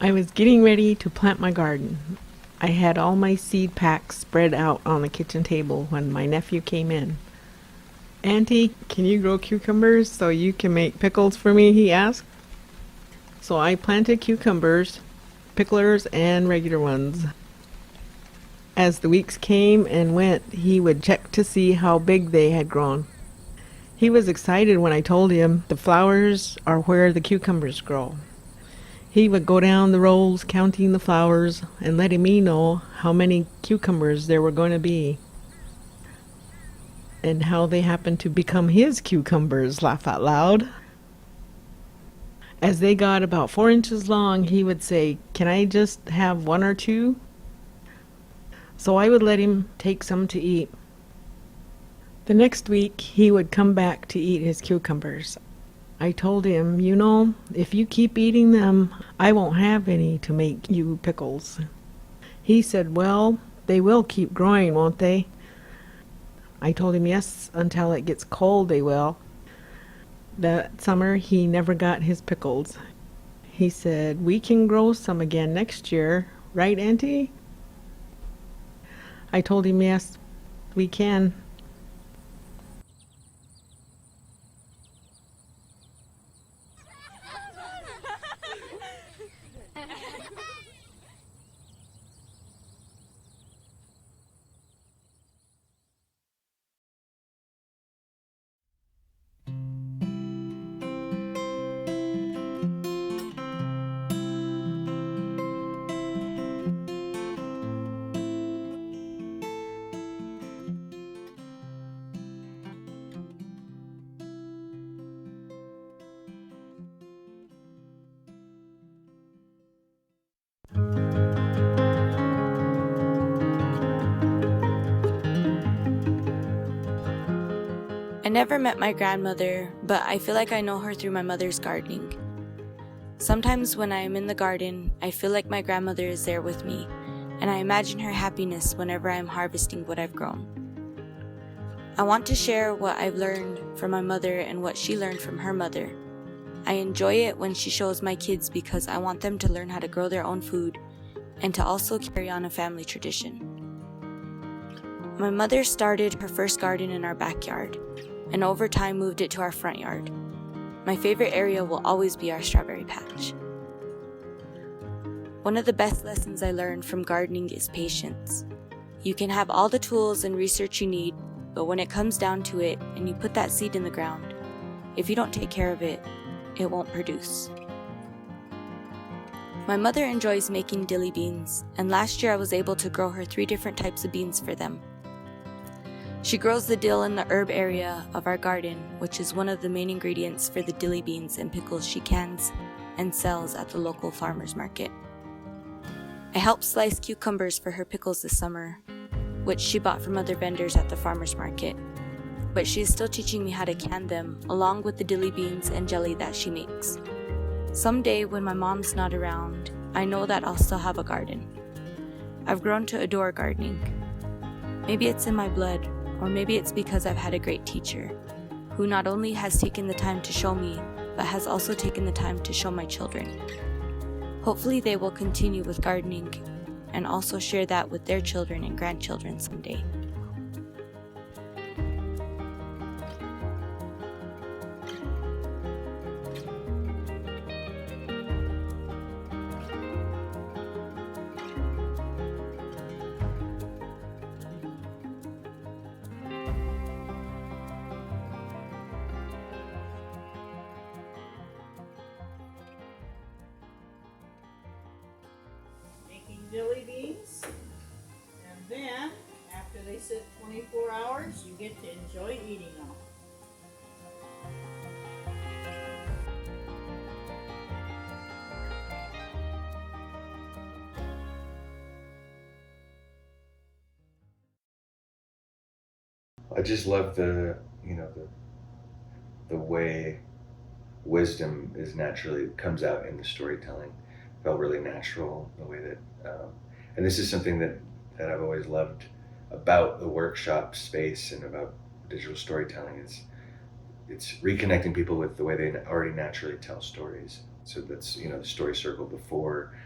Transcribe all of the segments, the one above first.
I was getting ready to plant my garden. I had all my seed packs spread out on the kitchen table when my nephew came in. Auntie, can you grow cucumbers so you can make pickles for me? He asked. So I planted cucumbers, picklers, and regular ones. As the weeks came and went, he would check to see how big they had grown. He was excited when I told him the flowers are where the cucumbers grow. He would go down the rows counting the flowers and letting me know how many cucumbers there were going to be and how they happened to become his cucumbers, laugh out loud. As they got about 4 inches long, he would say, "Can I just have one or two?" So I would let him take some to eat. The next week, he would come back to eat his cucumbers. I told him, if you keep eating them, I won't have any to make you pickles. He said, well, they will keep growing, won't they? I told him, yes, until it gets cold they will. That summer, he never got his pickles. He said, we can grow some again next year, right, Auntie? I told him, yes, we can. I never met my grandmother, but I feel like I know her through my mother's gardening. Sometimes when I am in the garden, I feel like my grandmother is there with me, and I imagine her happiness whenever I am harvesting what I've grown. I want to share what I've learned from my mother and what she learned from her mother. I enjoy it when she shows my kids because I want them to learn how to grow their own food and to also carry on a family tradition. My mother started her first garden in our backyard, and over time moved it to our front yard. My favorite area will always be our strawberry patch. One of the best lessons I learned from gardening is patience. You can have all the tools and research you need, but when it comes down to it and you put that seed in the ground, if you don't take care of it, it won't produce. My mother enjoys making dilly beans, and last year I was able to grow her 3 different types of beans for them. She grows the dill in the herb area of our garden, which is one of the main ingredients for the dilly beans and pickles she cans and sells at the local farmer's market. I helped slice cucumbers for her pickles this summer, which she bought from other vendors at the farmer's market, but she is still teaching me how to can them along with the dilly beans and jelly that she makes. Someday when my mom's not around, I know that I'll still have a garden. I've grown to adore gardening. Maybe it's in my blood, or maybe it's because I've had a great teacher, who not only has taken the time to show me, but has also taken the time to show my children. Hopefully they will continue with gardening and also share that with their children and grandchildren someday. Dilly beans, and then after they sit 24 hours you get to enjoy eating them. I just love the way wisdom is naturally comes out in the storytelling. Felt really natural the way that, and this is something that I've always loved about the workshop space and about digital storytelling. It's reconnecting people with the way they already naturally tell stories. So that's the story circle before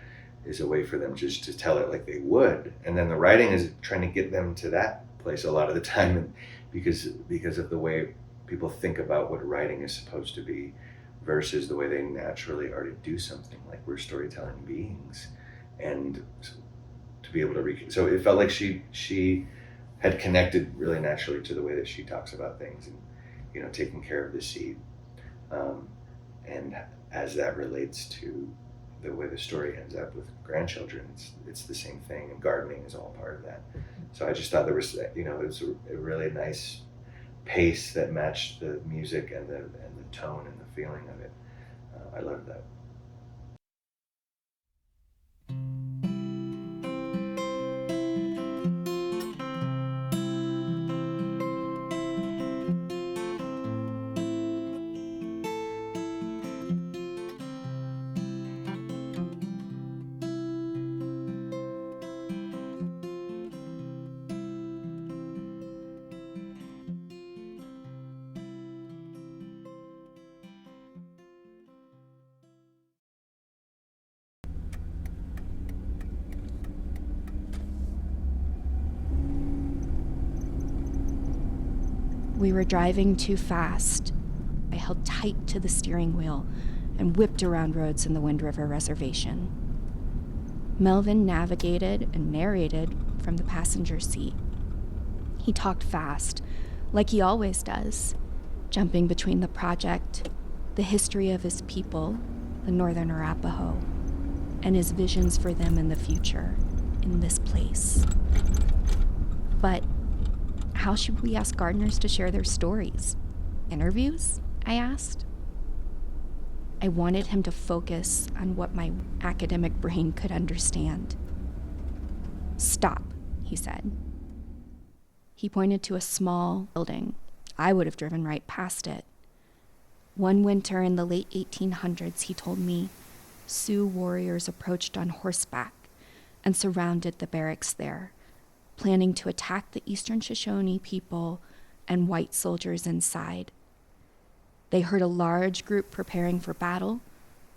is a way for them just to tell it like they would, and then the writing is trying to get them to that place a lot of the time, and because of the way people think about what writing is supposed to be versus the way they naturally are to do something. Like, we're storytelling beings, and to be able to so it felt like she had connected really naturally to the way that she talks about things, and taking care of the seed, and as that relates to the way the story ends up with grandchildren, it's the same thing, and gardening is all part of that. So I just thought there was, it was a really nice pace that matched the music and the tone and the feeling of it. I loved that. We were driving too fast. I held tight to the steering wheel and whipped around roads in the Wind River Reservation. Melvin navigated and narrated from the passenger seat. He talked fast, like he always does, jumping between the project, the history of his people, the Northern Arapaho, and his visions for them in the future, in this place. But how should we ask gardeners to share their stories? Interviews? I asked. I wanted him to focus on what my academic brain could understand. Stop, he said. He pointed to a small building. I would have driven right past it. One winter in the late 1800s, he told me, Sioux warriors approached on horseback and surrounded the barracks there, planning to attack the Eastern Shoshone people and white soldiers inside. They heard a large group preparing for battle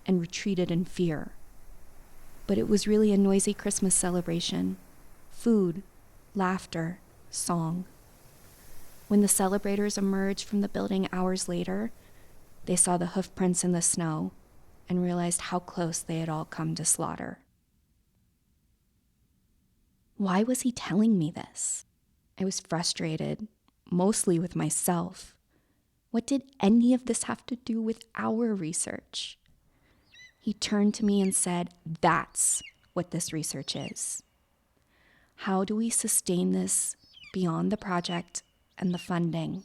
and retreated in fear. But it was really a noisy Christmas celebration. Food, laughter, song. When the celebrators emerged from the building hours later, they saw the hoof prints in the snow and realized how close they had all come to slaughter. Why was he telling me this? I was frustrated, mostly with myself. What did any of this have to do with our research? He turned to me and said, that's what this research is. How do we sustain this beyond the project and the funding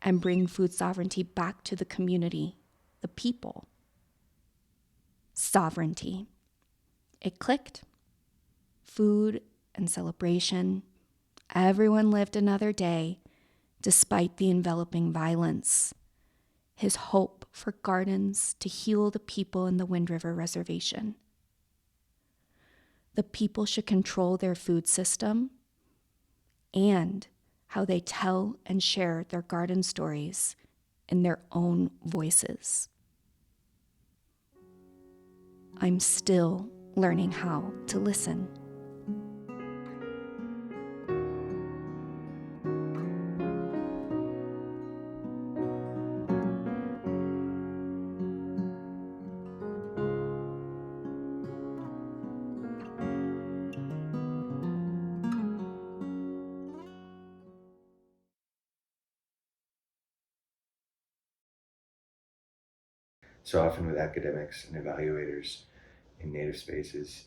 and bring food sovereignty back to the community, the people? Sovereignty. It clicked. Food and celebration. Everyone lived another day, despite the enveloping violence. His hope for gardens to heal the people in the Wind River Reservation. The people should control their food system and how they tell and share their garden stories in their own voices. I'm still learning how to listen. So often with academics and evaluators in Native spaces,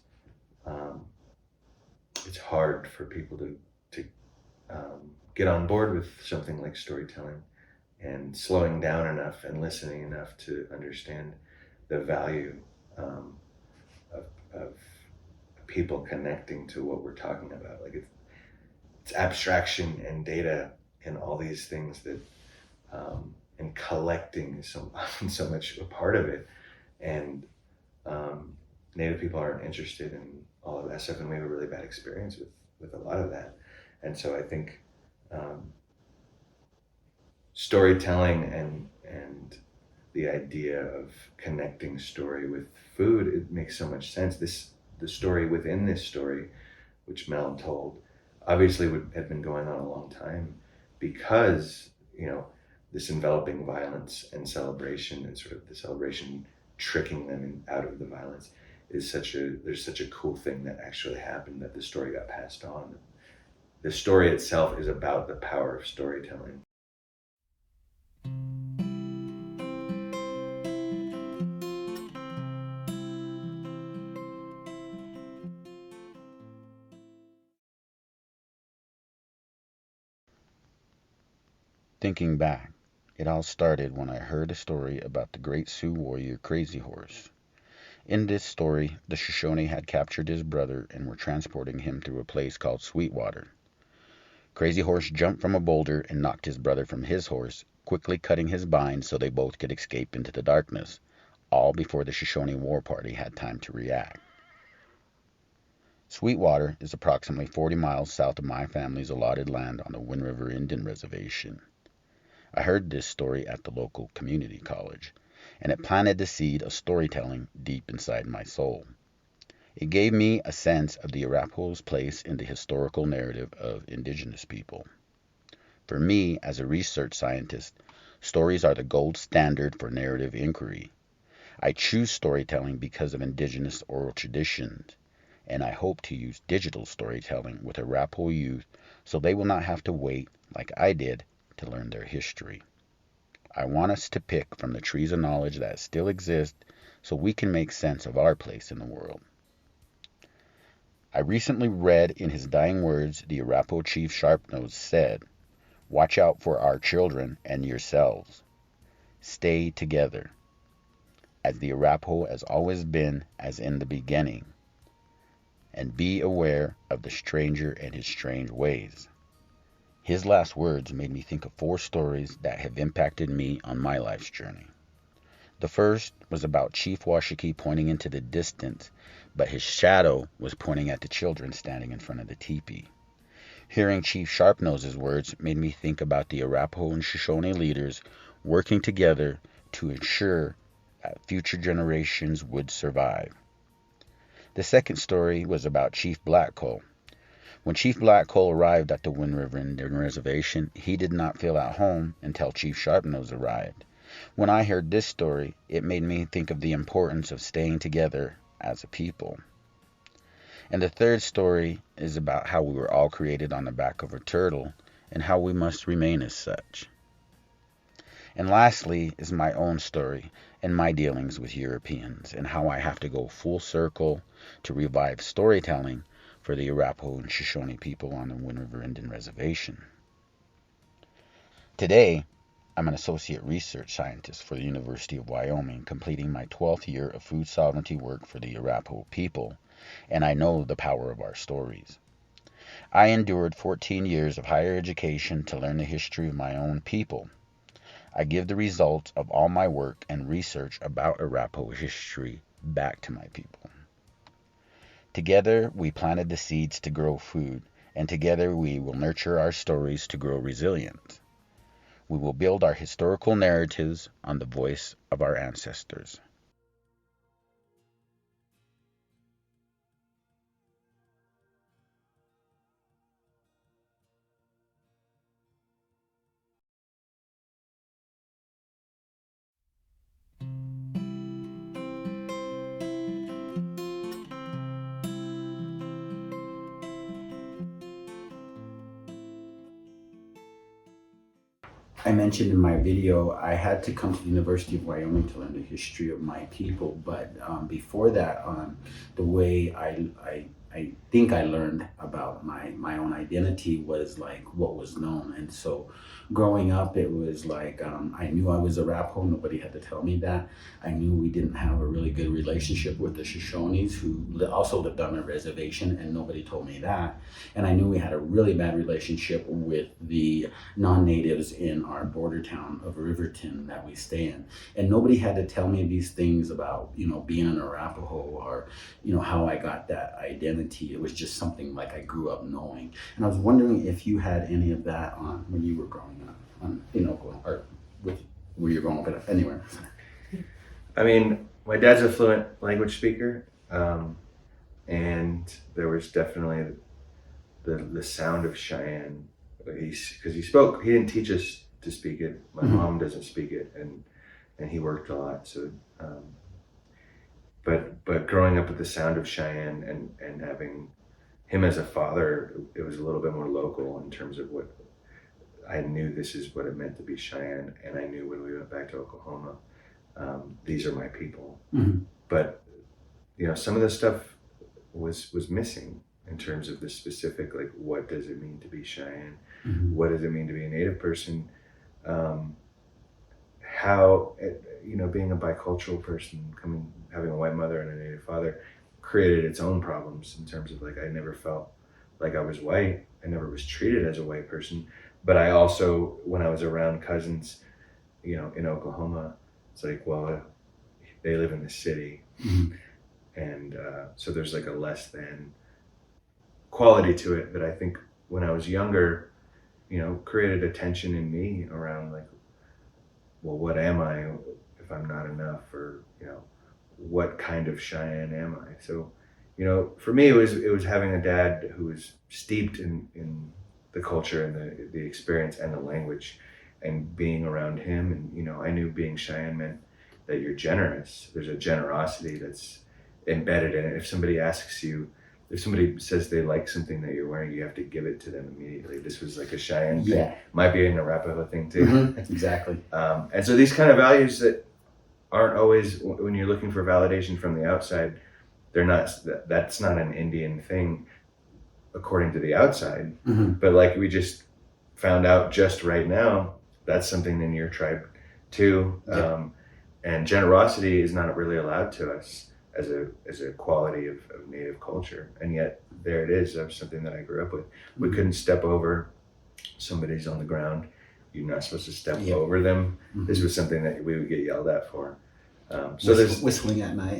it's hard for people to get on board with something like storytelling and slowing down enough and listening enough to understand the value of people connecting to what we're talking about. Like, it's abstraction and data and all these things that and collecting is often so much a part of it, and Native people aren't interested in all of that stuff, and we have a really bad experience with a lot of that. And so I think storytelling and the idea of connecting story with food, it makes so much sense. This the story within this story, which Mel told, obviously had been going on a long time, because, this enveloping violence and celebration, and sort of the celebration tricking them out of the violence, there's such a cool thing that actually happened, that the story got passed on. The story itself is about the power of storytelling. Thinking back, it all started when I heard a story about the great Sioux warrior Crazy Horse. In this story, the Shoshone had captured his brother and were transporting him through a place called Sweetwater. Crazy Horse jumped from a boulder and knocked his brother from his horse, quickly cutting his bind so they both could escape into the darkness, all before the Shoshone war party had time to react. Sweetwater is approximately 40 miles south of my family's allotted land on the Wind River Indian Reservation. I heard this story at the local community college, and it planted the seed of storytelling deep inside my soul. It gave me a sense of the Arapaho's place in the historical narrative of indigenous people. For me, as a research scientist, stories are the gold standard for narrative inquiry. I choose storytelling because of indigenous oral traditions, and I hope to use digital storytelling with Arapaho youth so they will not have to wait, like I did, to learn their history. I want us to pick from the trees of knowledge that still exist so we can make sense of our place in the world. I recently read in his dying words the Arapaho chief Sharpnose said, "Watch out for our children and yourselves. Stay together, as the Arapaho has always been as in the beginning, and be aware of the stranger and his strange ways." His last words made me think of 4 stories that have impacted me on my life's journey. The first was about Chief Washakie pointing into the distance, but his shadow was pointing at the children standing in front of the teepee. Hearing Chief Sharpnose's words made me think about the Arapaho and Shoshone leaders working together to ensure that future generations would survive. The second story was about Chief Blackcoal. When Chief Blackcoal arrived at the Wind River Indian Reservation, he did not feel at home until Chief Sharpnose arrived. When I heard this story, it made me think of the importance of staying together as a people. And the third story is about how we were all created on the back of a turtle and how we must remain as such. And lastly is my own story and my dealings with Europeans and how I have to go full circle to revive storytelling for the Arapaho and Shoshone people on the Wind River Indian Reservation. Today, I'm an associate research scientist for the University of Wyoming, completing my 12th year of food sovereignty work for the Arapaho people, and I know the power of our stories. I endured 14 years of higher education to learn the history of my own people. I give the results of all my work and research about Arapaho history back to my people. Together, we planted the seeds to grow food, and together we will nurture our stories to grow resilience. We will build our historical narratives on the voice of our ancestors. I mentioned in my video, I had to come to the University of Wyoming to learn the history of my people. But before that, the way I think I learned about my own identity was like what was known. And so growing up, it was like I knew I was Arapaho. Nobody had to tell me that. I knew we didn't have a really good relationship with the Shoshones, who also lived on a reservation, and nobody told me that. And I knew we had a really bad relationship with the non-natives in our border town of Riverton that we stay in. And nobody had to tell me these things about, being an Arapaho or, how I got that identity. It was just something like I grew up knowing. And I was wondering if you had any of that on when you were growing up, or with where you're growing up, anywhere. I mean, my dad's a fluent language speaker, and there was definitely the sound of Cheyenne. Because he spoke, he didn't teach us to speak it. My mom doesn't speak it, and he worked a lot. So, but growing up with the sound of Cheyenne and having him as a father, it was a little bit more local in terms of what I knew. This is what it meant to be Cheyenne, and I knew when we went back to Oklahoma, these are my people. But some of the stuff was missing in terms of the specific, like, what does it mean to be Cheyenne? What does it mean to be a Native person? How, being a bicultural person, having a white mother and a Native father created its own problems in terms of, like, I never felt like I was white. I never was treated as a white person. But I also, when I was around cousins, in Oklahoma, it's like, well, they live in the city. And so there's like a less than quality to it that I think when I was younger, created a tension in me around, like, well, what am I if I'm not enough? Or, what kind of Cheyenne am I? So, for me, it was having a dad who was steeped in the culture and the experience and the language, and being around him. And, I knew being Cheyenne meant that you're generous. There's a generosity that's embedded in it. If somebody says they like something that you're wearing, you have to give it to them immediately. This was like a Cheyenne thing. Might be an Arapaho thing too. Exactly. And so these kind of values that aren't always, when you're looking for validation from the outside, that's not an Indian thing according to the outside. But like we just found out just right now, that's something in your tribe too. And generosity is not really allowed to us as a quality of Native culture, and yet there it is. That was something that I grew up with. We couldn't step over somebody's on the ground. You're not supposed to step over them. This was something that we would get yelled at for. So there's whistling at night.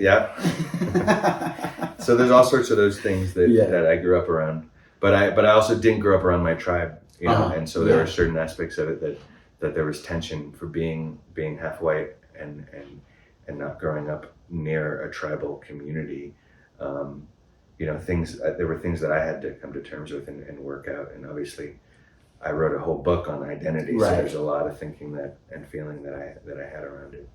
So there's all sorts of those things that I grew up around, but I also didn't grow up around my tribe, and so there were certain aspects of it that there was tension for being half white and not growing up near a tribal community. There were things that I had to come to terms with and work out. And obviously I wrote a whole book on identity. So there's a lot of thinking and feeling that I had around it.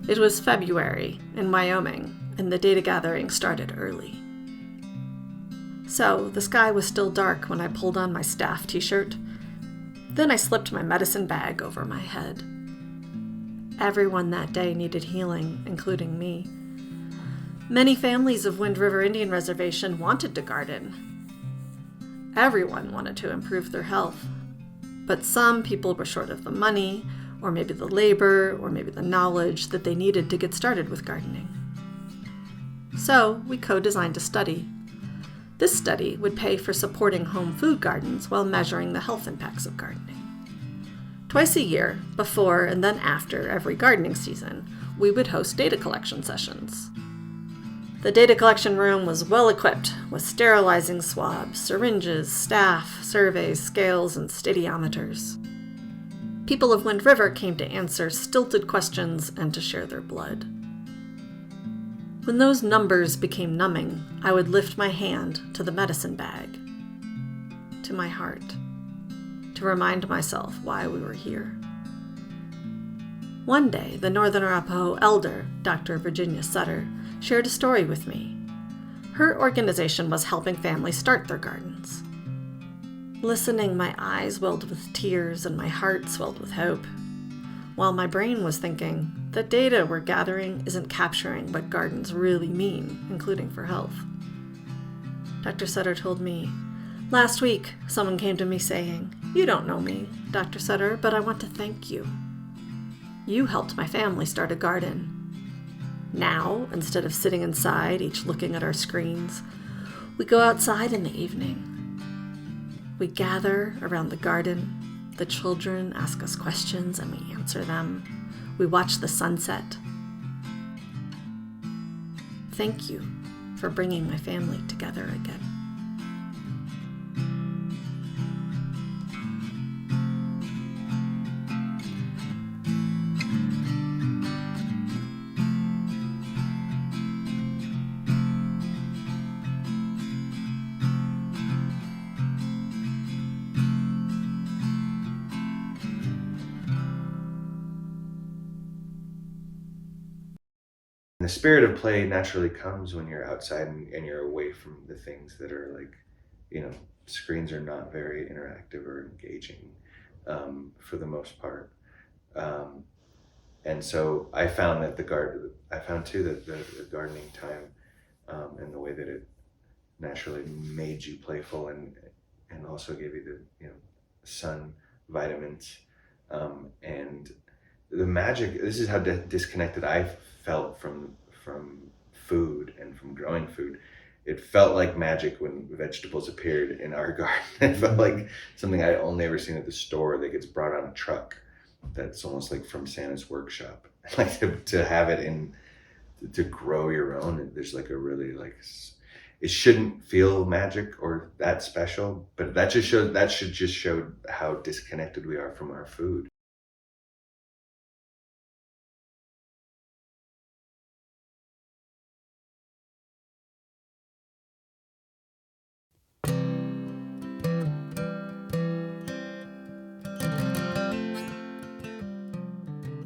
It was February in Wyoming, and the data gathering started early. So, the sky was still dark when I pulled on my staff t-shirt. Then I slipped my medicine bag over my head. Everyone that day needed healing, including me. Many families of Wind River Indian Reservation wanted to garden. Everyone wanted to improve their health. But some people were short of the money, or maybe the labor, or maybe the knowledge that they needed to get started with gardening. So we co-designed a study. This study would pay for supporting home food gardens while measuring the health impacts of gardening. Twice a year, before and then after every gardening season, we would host data collection sessions. The data collection room was well equipped with sterilizing swabs, syringes, staff, surveys, scales, and stadiometers. People of Wind River came to answer stilted questions and to share their blood. When those numbers became numbing, I would lift my hand to the medicine bag, to my heart, to remind myself why we were here. One day, the Northern Arapaho elder, Dr. Virginia Sutter, shared a story with me. Her organization was helping families start their gardens. Listening, my eyes welled with tears and my heart swelled with hope, while my brain was thinking, the data we're gathering isn't capturing what gardens really mean, including for health. Dr. Sutter told me, last week, someone came to me saying, you don't know me, Dr. Sutter, but I want to thank you. You helped my family start a garden. Now, instead of sitting inside, each looking at our screens, we go outside in the evening. We gather around the garden. The children ask us questions and we answer them. We watched the sunset. Thank you for bringing my family together again. The spirit of play naturally comes when you're outside and you're away from the things that are like, screens are not very interactive or engaging for the most part. And so I found that I found too that the gardening time and the way that it naturally made you playful and also gave you the sun vitamins and the magic. This is how disconnected I felt from food and from growing food. It felt like magic when vegetables appeared in our garden. It felt like something I only ever seen at the store that gets brought on a truck. That's almost like from Santa's workshop. Like to have it to grow your own. There's like a really it shouldn't feel magic or that special, but that should just show how disconnected we are from our food.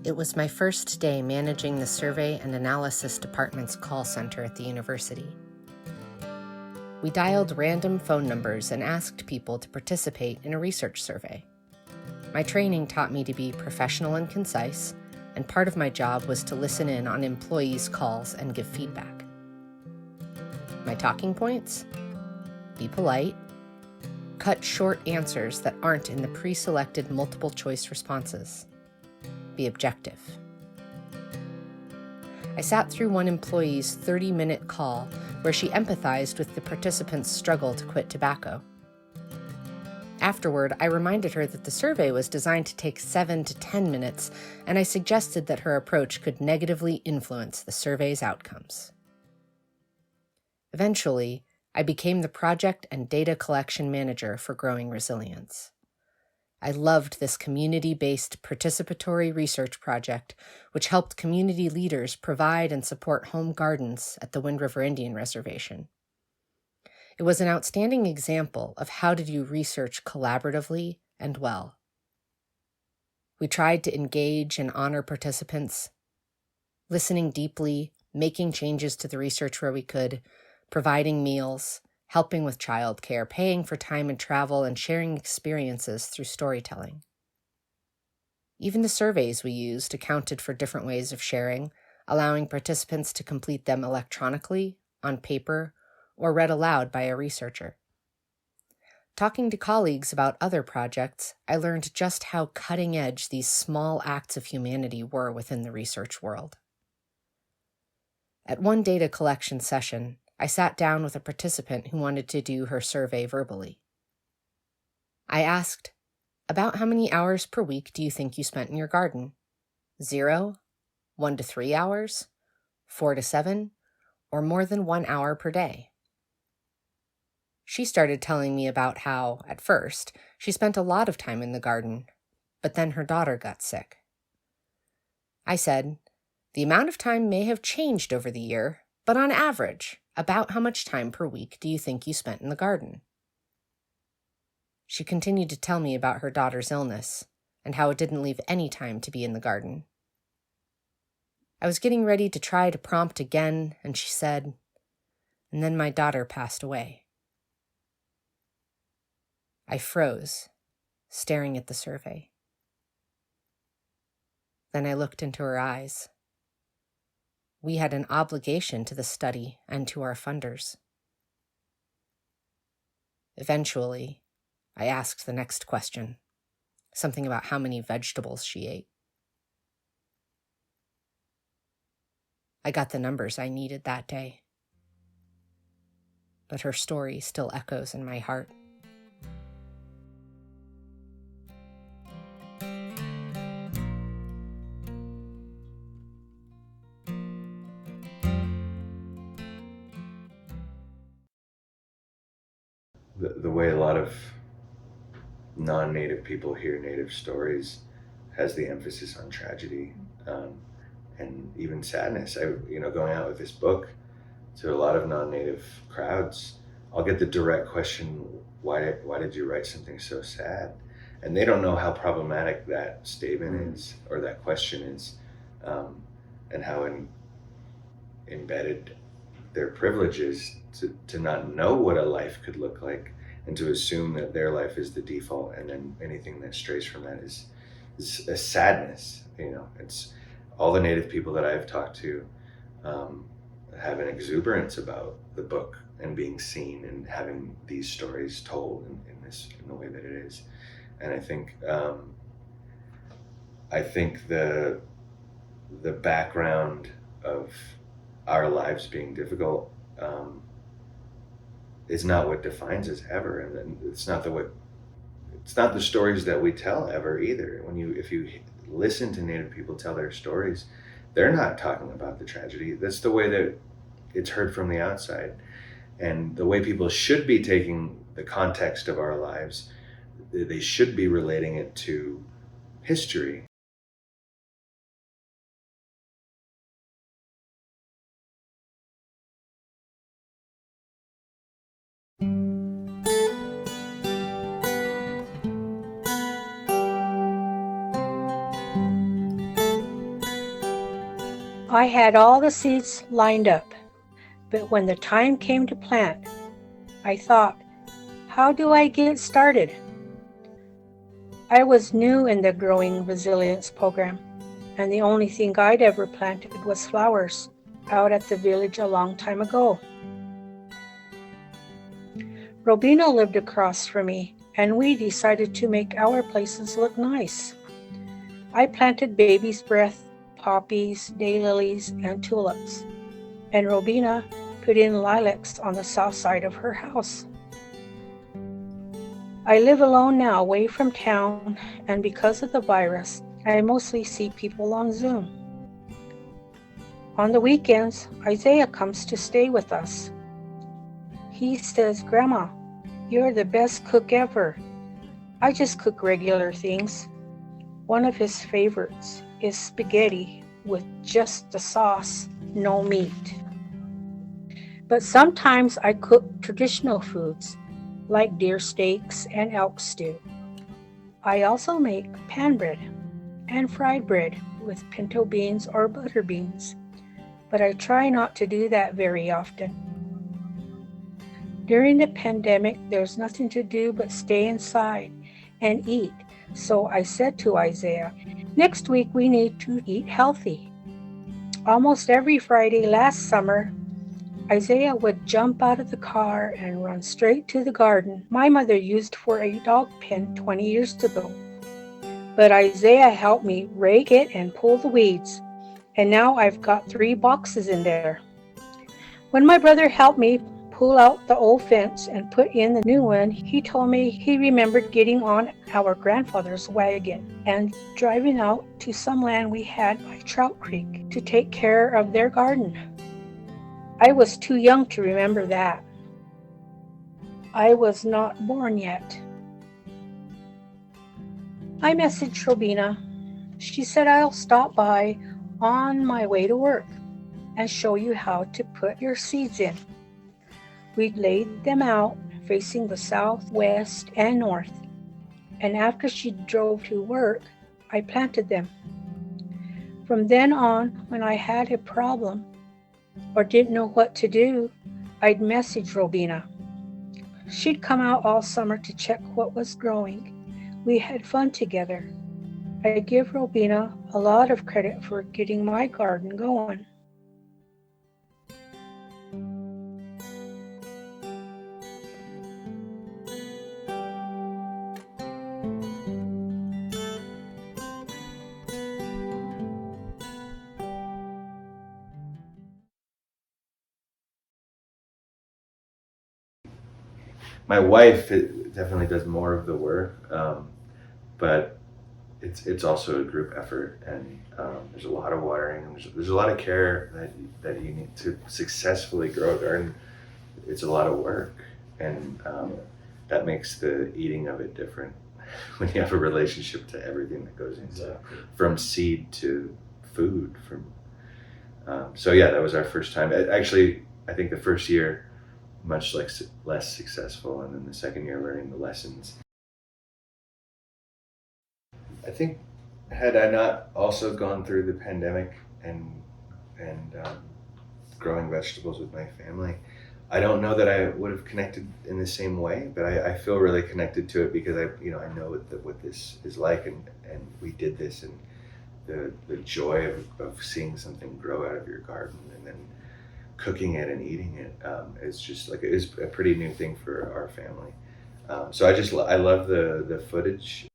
It was my first day managing the Survey and Analysis Department's call center at the university. We dialed random phone numbers and asked people to participate in a research survey. My training taught me to be professional and concise, and part of my job was to listen in on employees' calls and give feedback. My talking points? Be polite. Cut short answers that aren't in the pre-selected multiple choice responses. Be objective. I sat through one employee's 30-minute call where she empathized with the participants' struggle to quit tobacco. Afterward, I reminded her that the survey was designed to take 7 to 10 minutes, and I suggested that her approach could negatively influence the survey's outcomes. Eventually, I became the project and data collection manager for Growing Resilience. I loved this community-based participatory research project, which helped community leaders provide and support home gardens at the Wind River Indian Reservation. It was an outstanding example of how to do research collaboratively and well. We tried to engage and honor participants, listening deeply, making changes to the research where we could, providing meals, helping with childcare, paying for time and travel, and sharing experiences through storytelling. Even the surveys we used accounted for different ways of sharing, allowing participants to complete them electronically, on paper, or read aloud by a researcher. Talking to colleagues about other projects, I learned just how cutting-edge these small acts of humanity were within the research world. At one data collection session, I sat down with a participant who wanted to do her survey verbally. I asked, "About how many hours per week do you think you spent in your garden? 0, 1 to 3 hours, 4 to 7, or more than 1 hour per day?" She started telling me about how, at first, she spent a lot of time in the garden, but then her daughter got sick. I said, "The amount of time may have changed over the year, but on average, about how much time per week do you think you spent in the garden?" She continued to tell me about her daughter's illness and how it didn't leave any time to be in the garden. I was getting ready to try to prompt again, and she said, "And then my daughter passed away." I froze, staring at the survey. Then I looked into her eyes. We had an obligation to the study and to our funders. Eventually, I asked the next question, something about how many vegetables she ate. I got the numbers I needed that day, but her story still echoes in my heart. the way a lot of non-native people hear native stories has the emphasis on tragedy, and even sadness. Going out with this book to a lot of non-native crowds, I'll get the direct question, why did you write something so sad? And they don't know how problematic that statement is, or that question is, and how embedded their privilege is to not know what a life could look like, and to assume that their life is the default, and then anything that strays from that is a sadness. It's all the native people that I've talked to have an exuberance about the book and being seen and having these stories told in the way that it is. And I think the background of our lives being difficult is not what defines us ever, and it's not the stories that we tell ever either. If you listen to Native people tell their stories, they're not talking about the tragedy. That's the way that it's heard from the outside, and the way people should be taking the context of our lives. They should be relating it to history. I had all the seeds lined up, but when the time came to plant, I thought, how do I get started? I was new in the Growing Resilience program, and the only thing I'd ever planted was flowers out at the village a long time ago. Robina lived across from me, and we decided to make our places look nice. I planted baby's breath, poppies, daylilies, and tulips, and Robina put in lilacs on the south side of her house. I live alone now, away from town, and because of the virus, I mostly see people on Zoom. On the weekends, Isaiah comes to stay with us. He says, "Grandma, you're the best cook ever. I just cook regular things." One of his favorites is spaghetti with just the sauce, no meat. But sometimes I cook traditional foods like deer steaks and elk stew. I also make pan bread and fried bread with pinto beans or butter beans, but I try not to do that very often. During the pandemic, there's nothing to do but stay inside and eat. So I said to Isaiah, next week we need to eat healthy. Almost every Friday last summer, Isaiah would jump out of the car and run straight to the garden my mother used for a dog pen 20 years ago. But Isaiah helped me rake it and pull the weeds, and now I've got 3 boxes in there. When my brother helped me pull out the old fence and put in the new one, he told me he remembered getting on our grandfather's wagon and driving out to some land we had by Trout Creek to take care of their garden. I was too young to remember that. I was not born yet. I messaged Robina. She said I'll stop by on my way to work and show you how to put your seeds in. We laid them out facing the south, west, and north, and after she drove to work, I planted them. From then on, when I had a problem or didn't know what to do, I'd message Robina. She'd come out all summer to check what was growing. We had fun together. I give Robina a lot of credit for getting my garden going. My wife definitely does more of the work, but it's also a group effort, and there's a lot of watering. There's a lot of care that you need to successfully grow a garden. It's a lot of work, and that makes the eating of it different when you have a relationship to everything that goes into it, from seed to food. So yeah, that was our first time. Actually, I think the first year much less successful, and then the second year learning the lessons. I think had I not also gone through the pandemic and growing vegetables with my family, I don't know that I would have connected in the same way, but I feel really connected to it because I know what this is like, and we did this, and the joy of seeing something grow out of your garden and then cooking it and eating it is just like, it is a pretty new thing for our family. So I love the footage.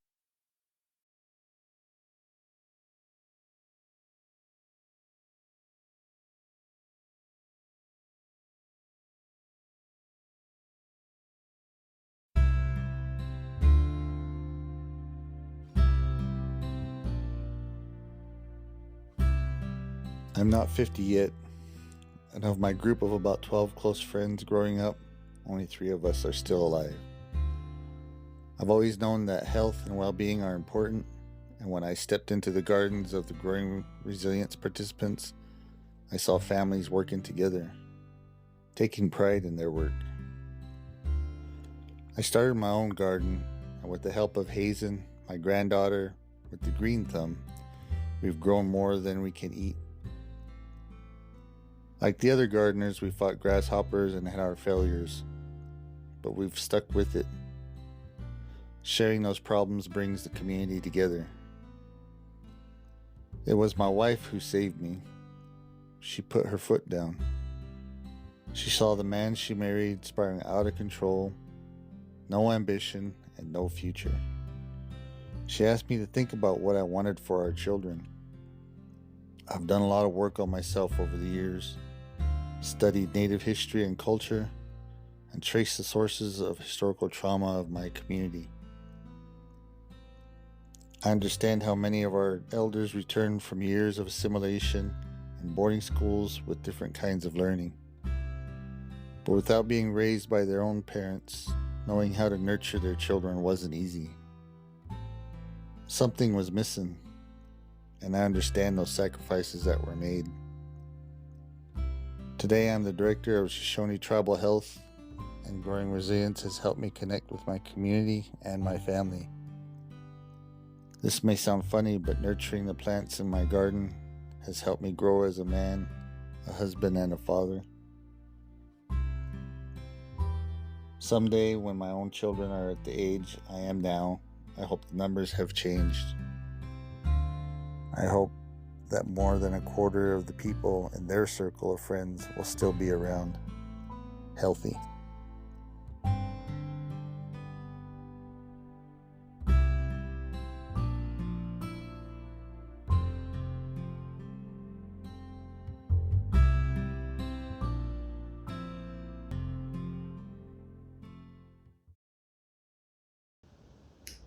I'm not 50 yet, and of my group of about 12 close friends growing up, only 3 of us are still alive. I've always known that health and well-being are important, and when I stepped into the gardens of the Growing Resilience participants, I saw families working together, taking pride in their work. I started my own garden, and with the help of Hazen, my granddaughter with the green thumb, we've grown more than we can eat. Like the other gardeners, we fought grasshoppers and had our failures, but we've stuck with it. Sharing those problems brings the community together. It was my wife who saved me. She put her foot down. She saw the man she married spiraling out of control, no ambition and no future. She asked me to think about what I wanted for our children. I've done a lot of work on myself over the years, studied Native history and culture, and traced the sources of historical trauma of my community. I understand how many of our elders returned from years of assimilation and boarding schools with different kinds of learning. But without being raised by their own parents, knowing how to nurture their children wasn't easy. Something was missing, and I understand those sacrifices that were made. Today I'm the director of Shoshone Tribal Health, and Growing Resilience has helped me connect with my community and my family. This may sound funny, but nurturing the plants in my garden has helped me grow as a man, a husband, and a father. Someday, when my own children are at the age I am now, I hope the numbers have changed. I hope that more than a quarter of the people in their circle of friends will still be around, healthy.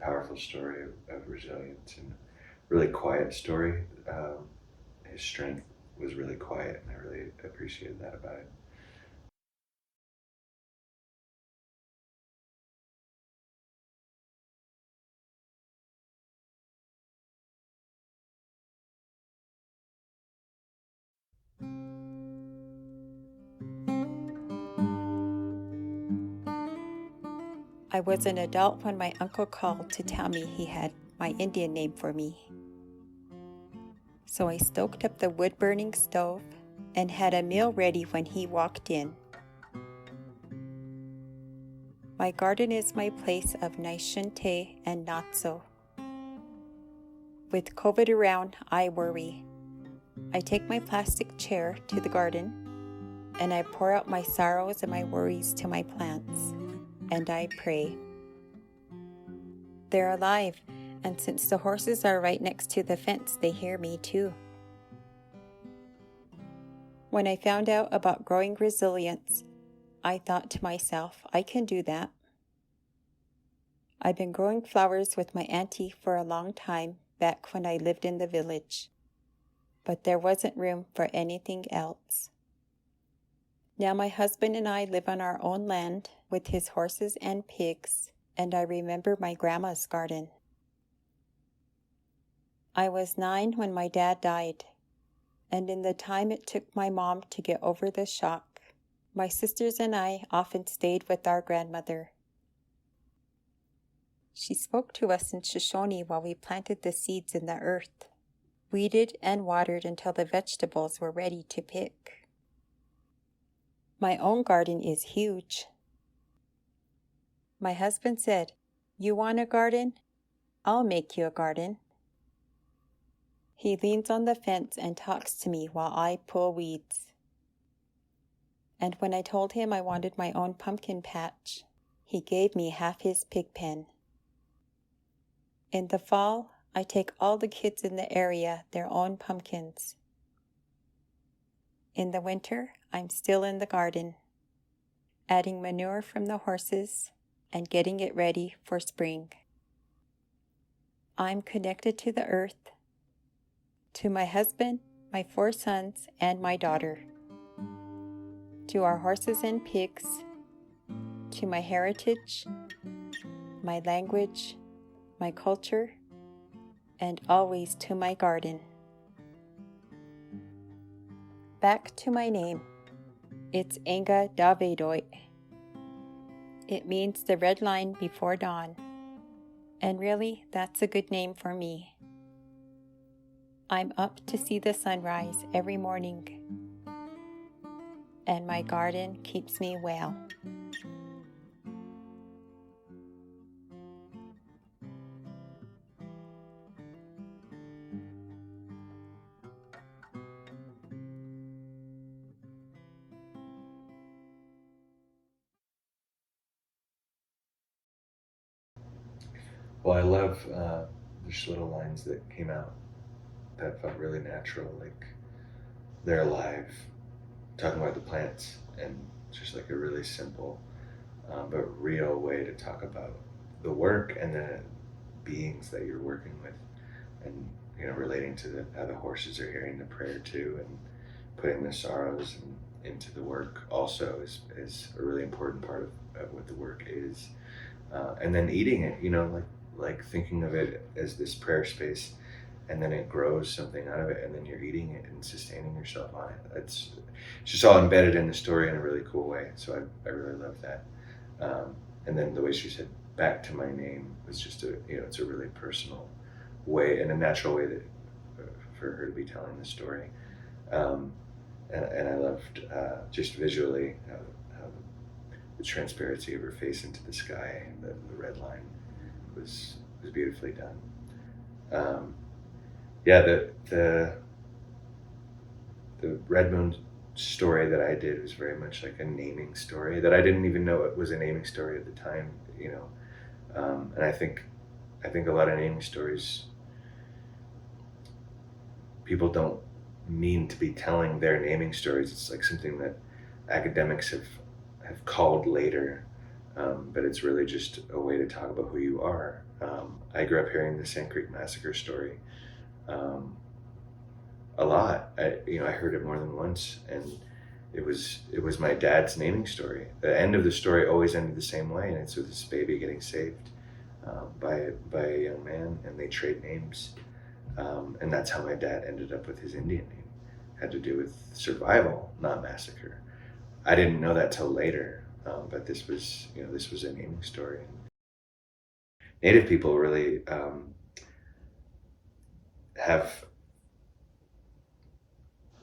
Powerful story of resilience, and really quiet story. His strength was really quiet, and I really appreciated that about it. I was an adult when my uncle called to tell me he had my Indian name for me. So I stoked up the wood-burning stove and had a meal ready when he walked in. My garden is my place of naishente and natso. With COVID around, I worry. I take my plastic chair to the garden, and I pour out my sorrows and my worries to my plants, and I pray. They're alive, and since the horses are right next to the fence, they hear me too. When I found out about Growing Resilience, I thought to myself, I can do that. I've been growing flowers with my auntie for a long time back when I lived in the village, but there wasn't room for anything else. Now my husband and I live on our own land with his horses and pigs, and I remember my grandma's garden. I was 9 when my dad died, and in the time it took my mom to get over the shock, my sisters and I often stayed with our grandmother. She spoke to us in Shoshone while we planted the seeds in the earth, weeded and watered until the vegetables were ready to pick. My own garden is huge. My husband said, "You want a garden? I'll make you a garden." He leans on the fence and talks to me while I pull weeds. And when I told him I wanted my own pumpkin patch, he gave me half his pig pen. In the fall, I take all the kids in the area their own pumpkins. In the winter, I'm still in the garden, adding manure from the horses and getting it ready for spring. I'm connected to the earth, to my husband, my 4 sons, and my daughter, to our horses and pigs, to my heritage, my language, my culture, and always to my garden. Back to my name. It's Enga Davedoi. It means the red line before dawn. And really, that's a good name for me. I'm up to see the sunrise every morning, and my garden keeps me well. Well, I love there's little lines that came out that felt really natural, like they're alive, talking about the plants, and just like a really simple but real way to talk about the work and the beings that you're working with, and relating to how the horses are hearing the prayer too, and putting the sorrows into the work also is a really important part of what the work is, and then eating it, like thinking of it as this prayer space, and then it grows something out of it, and then you're eating it and sustaining yourself on it. It's just all embedded in the story in a really cool way. So I really love that. And then the way she said "back to my name" was just it's a really personal way and a natural way that for her to be telling the story. And I loved just visually how the transparency of her face into the sky and the red line was beautifully done. Yeah, the Red Moon story that I did was very much like a naming story that I didn't even know it was a naming story at the time, and I think a lot of naming stories, people don't mean to be telling their naming stories. It's like something that academics have called later, but it's really just a way to talk about who you are. I grew up hearing the Sand Creek Massacre story a lot. I heard it more than once, and it was my dad's naming story. The end of the story always ended the same way, and it's with this baby getting saved by a young man, and they trade names, and that's how my dad ended up with his Indian name. It had to do with survival, not massacre. I didn't know that till later, but this was a naming story. Native people really have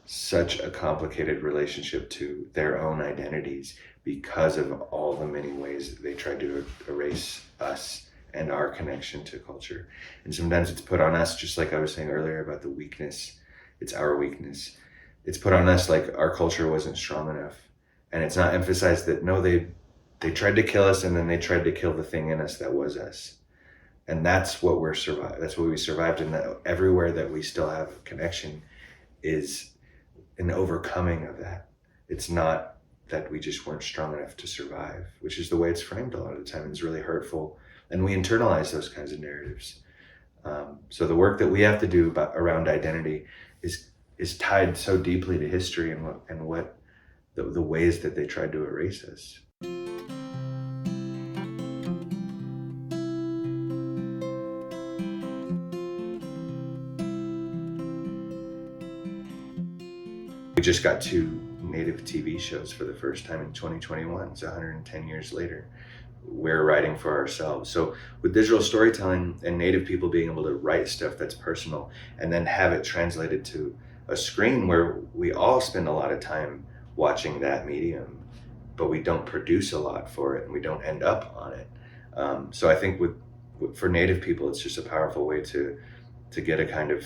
such a complicated relationship to their own identities because of all the many ways that they tried to erase us and our connection to culture. And sometimes it's put on us, just like I was saying earlier about the weakness. It's our weakness. It's put on us like our culture wasn't strong enough. And it's not emphasized that, no, they tried to kill us, and then they tried to kill the thing in us that was us. And that's what we survived, and that everywhere that we still have connection is an overcoming of that. It's not that we just weren't strong enough to survive, which is the way it's framed a lot of the time. It's really hurtful, and we internalize those kinds of narratives. So the work that we have to do around identity is tied so deeply to history and what the ways that they tried to erase us. We just got 2 Native TV shows for the first time in 2021. It's 110 years later. We're writing for ourselves. So with digital storytelling and Native people being able to write stuff that's personal and then have it translated to a screen where we all spend a lot of time watching that medium, but we don't produce a lot for it and we don't end up on it. So I think for Native people, it's just a powerful way to get a kind of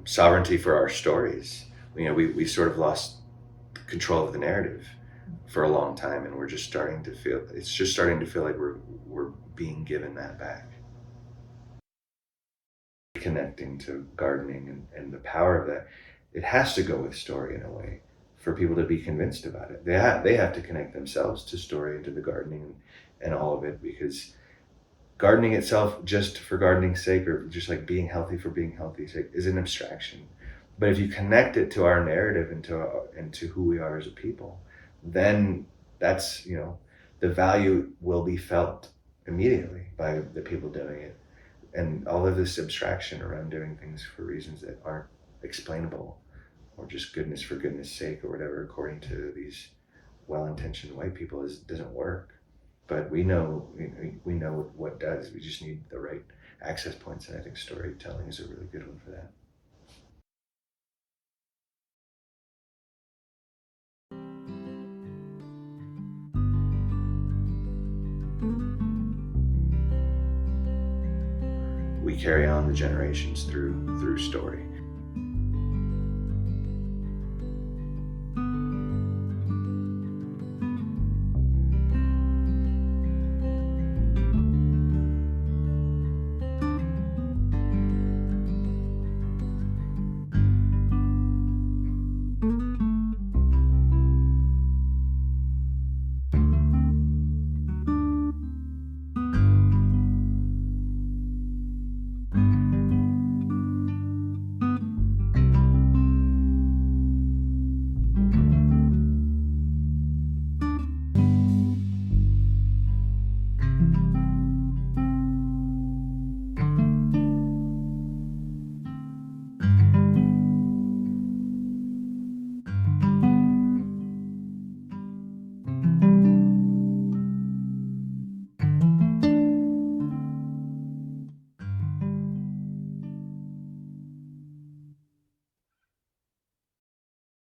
sovereignty for our stories. You know, we sort of lost control of the narrative for a long time, and we're just starting to feel like we're being given that back. Connecting to gardening and the power of that, it has to go with story in a way for people to be convinced about it. They have to connect themselves to story and to the gardening and all of it, because gardening itself, just for gardening's sake, or just like being healthy for being healthy's sake, is an abstraction. But if you connect it to our narrative and to who we are as a people, then that's, you know, the value will be felt immediately by the people doing it. And all of this abstraction around doing things for reasons that aren't explainable, or just goodness for goodness sake or whatever, according to these well-intentioned white people, doesn't work. But we know what does. We just need the right access points, and I think storytelling is a really good one for that. We carry on the generations through story.